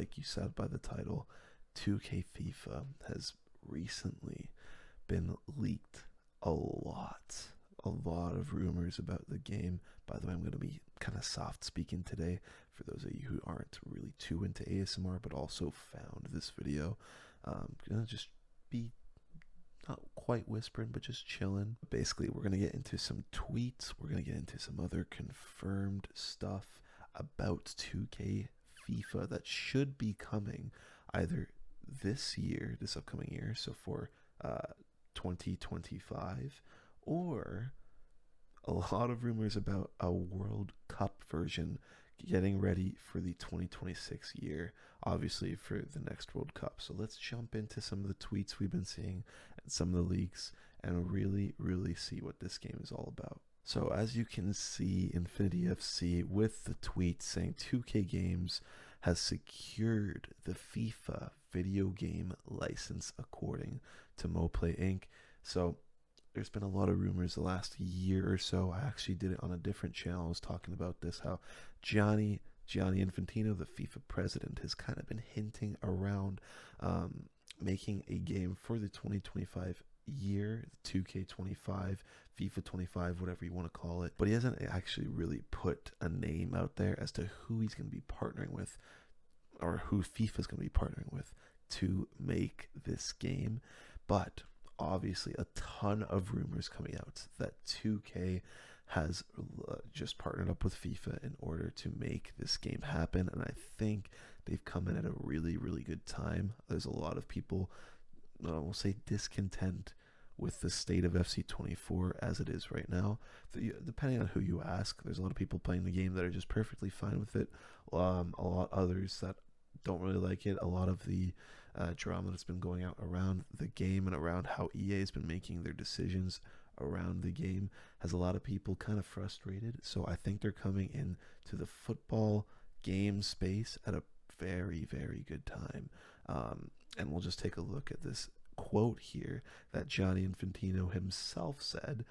like you said by the title, 2K FIFA has recently been leaked a lot. A lot of rumors about the game. By the way, I'm going to be kind of soft speaking today for those of you who aren't really too into ASMR but also found this video. Gonna just be not quite whispering, but just chilling. Basically, we're gonna get into some tweets. We're gonna get into some other confirmed stuff about 2K FIFA that should be coming either this year, this upcoming year, so for 2025, or a lot of rumors about a World Cup version getting ready for the 2026 year, obviously for the next World Cup. So let's jump into some of the tweets we've been seeing and some of the leaks and really see what this game is all about. So as you can see, Infinity FC with the tweet saying 2K Games has secured the FIFA video game license according to Moplay Inc. So there's been a lot of rumors the last year or so. I actually did it on a different channel. I was talking about this, how Gianni Infantino, the FIFA president, has kind of been hinting around making a game for the 2025 year, 2K25, FIFA 25, whatever you want to call it. But he hasn't actually really put a name out there as to who he's going to be partnering with, or who FIFA is going to be partnering with to make this game. But obviously a ton of rumors coming out that 2K has just partnered up with FIFA in order to make this game happen, and I think they've come in at a really good time. There's a lot of people, we'll say, discontent with the state of FC24 as it is right now. Depending on who you ask, there's a lot of people playing the game that are just perfectly fine with it. A lot others that don't really like it. A lot of the drama that's been going out around the game and around how EA has been making their decisions around the game has a lot of people kind of frustrated. So I think they're coming in to the football game space at a very good time. And we'll just take a look at this quote here that Gianni Infantino himself said.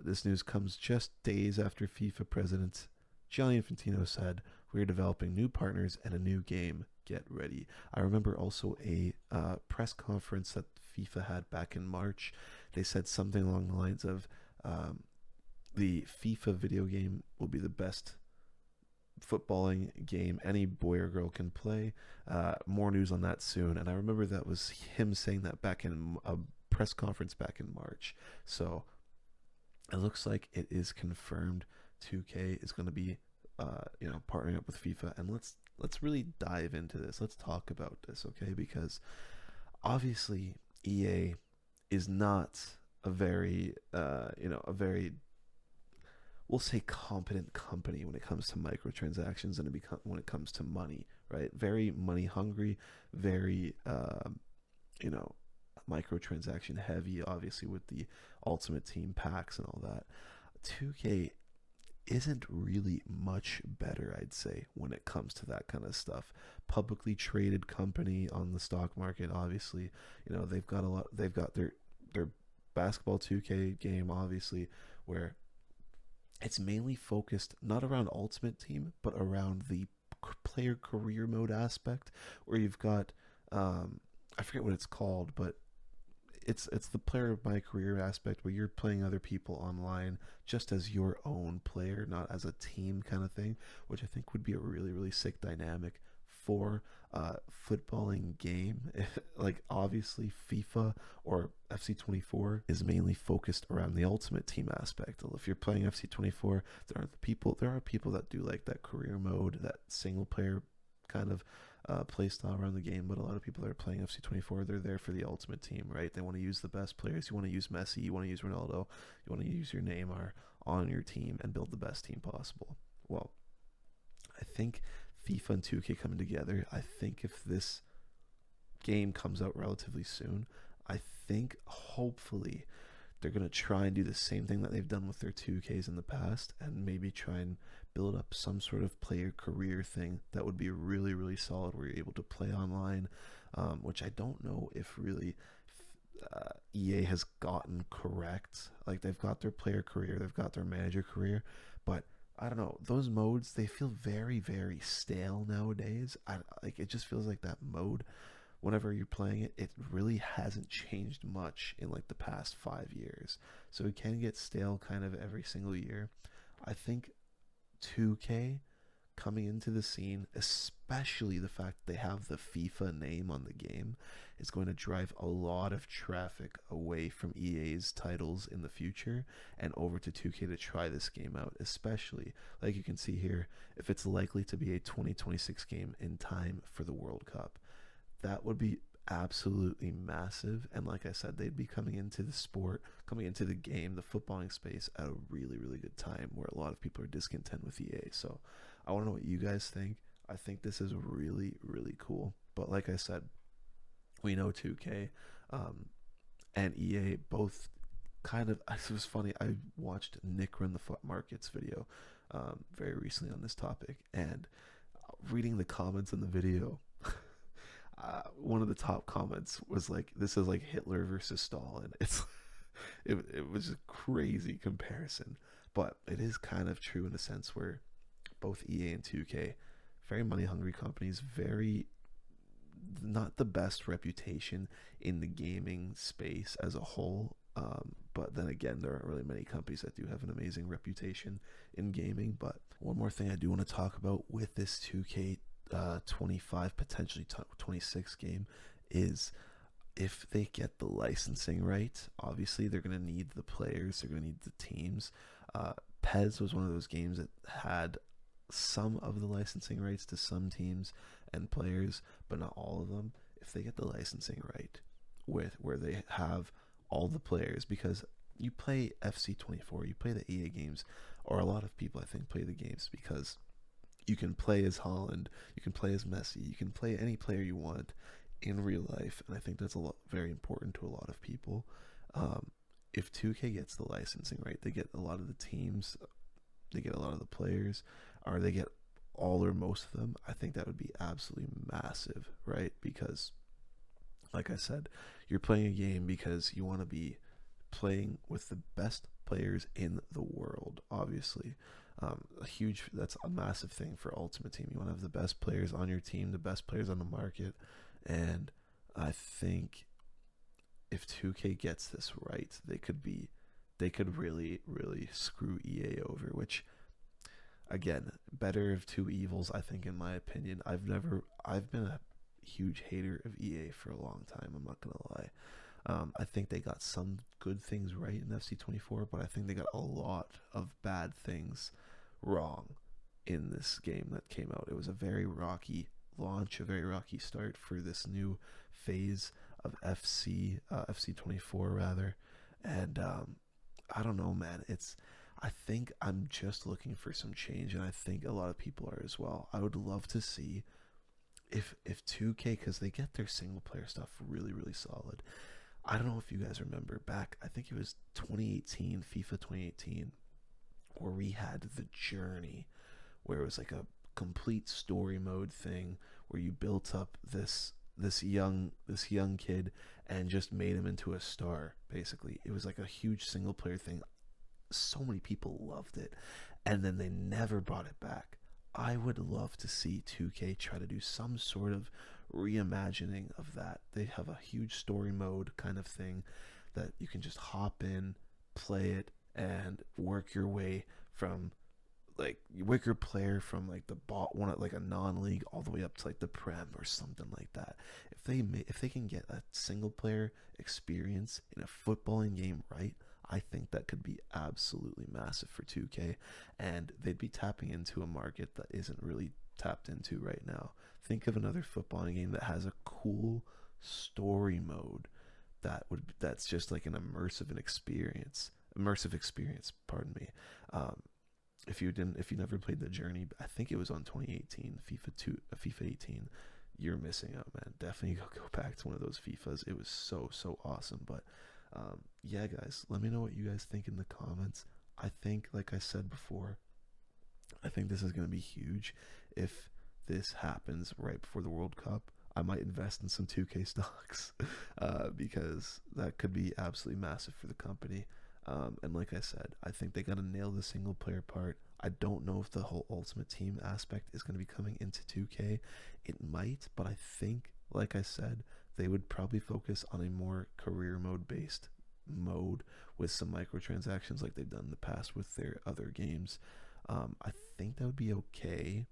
This news comes just days after FIFA president Gianni Infantino said, "We're developing new partners and a new game. Get ready." I remember also a press conference that FIFA had back in March. They said something along the lines of the FIFA video game will be the best footballing game any boy or girl can play. More news on that soon. And I remember that was him saying that back in a press conference back in March. So it looks like it is confirmed 2K is going to be partnering up with FIFA. And let's really dive into this. Let's talk about this, okay? Because obviously EA is not a very we'll say competent company when it comes to microtransactions and when it comes to money, right? Very money hungry, very microtransaction heavy, obviously with the Ultimate Team packs and all that. 2K isn't really much better, I'd say, when it comes to that kind of stuff. Publicly traded company on the stock market, obviously, they've got their basketball 2K game, obviously, where it's mainly focused not around Ultimate Team, but around the player career mode aspect, where you've got I forget what it's called, but it's the player of my career aspect, where you're playing other people online just as your own player, not as a team kind of thing, which I think would be a really sick dynamic for footballing game. Like obviously FIFA or FC24 is mainly focused around the Ultimate Team aspect. If you're playing FC24, there are people that do like that career mode, that single player kind of play style around the game. But a lot of people that are playing FC24, they're there for the Ultimate Team, right? They want to use the best players. You want to use Messi, you want to use Ronaldo, you want to use your Neymar on your team and build the best team possible. Well, I think FIFA and 2K coming together, I think if this game comes out relatively soon, I think hopefully they're going to try and do the same thing that they've done with their 2Ks in the past, and maybe try and build up some sort of player career thing that would be really solid, where you're able to play online, which I don't know if really EA has gotten correct. Like, they've got their player career, they've got their manager career, but I don't know, those modes, they feel very, very stale nowadays. I like it just feels like that mode whenever you're playing it, it really hasn't changed much in like the past 5 years. So it can get stale kind of every single year. I think 2K coming into the scene, especially the fact they have the FIFA name on the game, is going to drive a lot of traffic away from EA's titles in the future and over to 2K to try this game out, especially like you can see here, if it's likely to be a 2026 game in time for the World Cup. That would be absolutely massive. And like I said, they'd be coming into the sport, coming into the game, the footballing space at a really, really good time where a lot of people are discontent with EA. So I want to know what you guys think. I think this is really, really cool. But like I said, we know 2K and EA both kind of. It was funny. I watched Nick Run the Foot Markets video very recently on this topic, and reading the comments in the video, one of the top comments was like, "This is like Hitler versus Stalin." It was a crazy comparison, but it is kind of true in a sense where both EA and 2K, very money hungry companies, very not the best reputation in the gaming space as a whole. But then again, there aren't really many companies that do have an amazing reputation in gaming. But one more thing I do want to talk about with this 2K 25, potentially 26 game is if they get the licensing right. Obviously, they're going to need the players, they're going to need the teams. Pez was one of those games that had some of the licensing rights to some teams and players, but not all of them. If they get the licensing right, with where they have all the players, because you play FC24, you play the EA games, or a lot of people I think play the games because you can play as Holland, you can play as Messi, you can play any player you want in real life, and I think that's a lot very important to a lot of people. If 2K gets the licensing right, they get a lot of the teams, they get a lot of the players, or they get all or most of them. I think that would be absolutely massive, right? Because, like I said, you're playing a game because you want to be playing with the best players in the world, obviously. That's a massive thing for Ultimate Team. You want to have the best players on your team, the best players on the market, and I think if 2K gets this right, they could really, really screw EA over, which again, better of two evils, I think, in my opinion. I've been a huge hater of EA for a long time, I'm not gonna lie. I think they got some good things right in FC24, but I think they got a lot of bad things wrong in this game that came out. It was a very rocky launch, a very rocky start for this new phase of FC24 rather, and I don't know, man. I think I'm just looking for some change, and I think a lot of people are as well. I would love to see if 2K, because they get their single player stuff really, really solid. I don't know if you guys remember back, I think it was 2018, FIFA 2018, where we had the journey, where it was like a complete story mode thing where you built up this young kid and just made him into a star. Basically, it was like a huge single player thing. So many people loved it, and then they never brought it back. I would love to see 2K try to do some sort of reimagining of that. They have a huge story mode kind of thing that you can just hop in, play it, and work your way from like you work your player from like the bot one at like a non-league all the way up to like the prem or something like that. If they can get a single player experience in a footballing game right, I think that could be absolutely massive for 2K, and they'd be tapping into a market that isn't really tapped into right now. Think of another footballing game that has a cool story mode that's just like an immersive experience. Pardon me. If you never played the journey, I think it was on 2018 FIFA 18. You're missing out, man. Definitely go back to one of those FIFAs. It was so awesome. But yeah, guys, let me know what you guys think in the comments. I think, like I said before, I think this is going to be huge. If this happens right before the World Cup, I might invest in some 2K stocks because that could be absolutely massive for the company. And like I said, I think they got to nail the single player part. I don't know if the whole Ultimate Team aspect is going to be coming into 2K. It might, but I think, like I said, they would probably focus on a more career mode based mode with some microtransactions like they've done in the past with their other games. I think that would be okay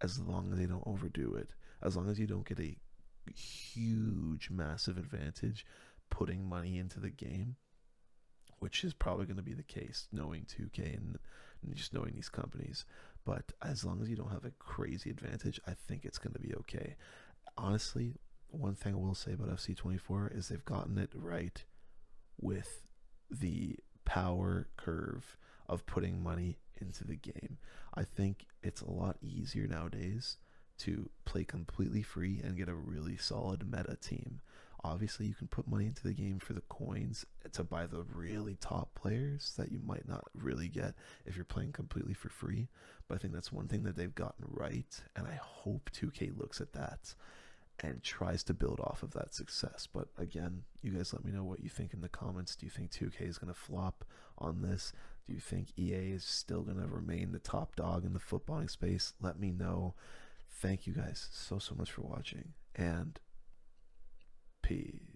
as long as they don't overdo it. As long as you don't get a huge, massive advantage putting money into the game, which is probably going to be the case, knowing 2K and just knowing these companies. But as long as you don't have a crazy advantage, I think it's going to be okay. Honestly, one thing I will say about FC24 is they've gotten it right with the power curve of putting money into the game. I think it's a lot easier nowadays to play completely free and get a really solid meta team. Obviously, you can put money into the game for the coins to buy the really top players that you might not really get if you're playing completely for free. But I think that's one thing that they've gotten right, and I hope 2K looks at that and tries to build off of that success. But again, you guys let me know what you think in the comments. Do you think 2K is going to flop on this? Do you think EA is still going to remain the top dog in the footballing space? Let me know. Thank you guys so much for watching, and peace.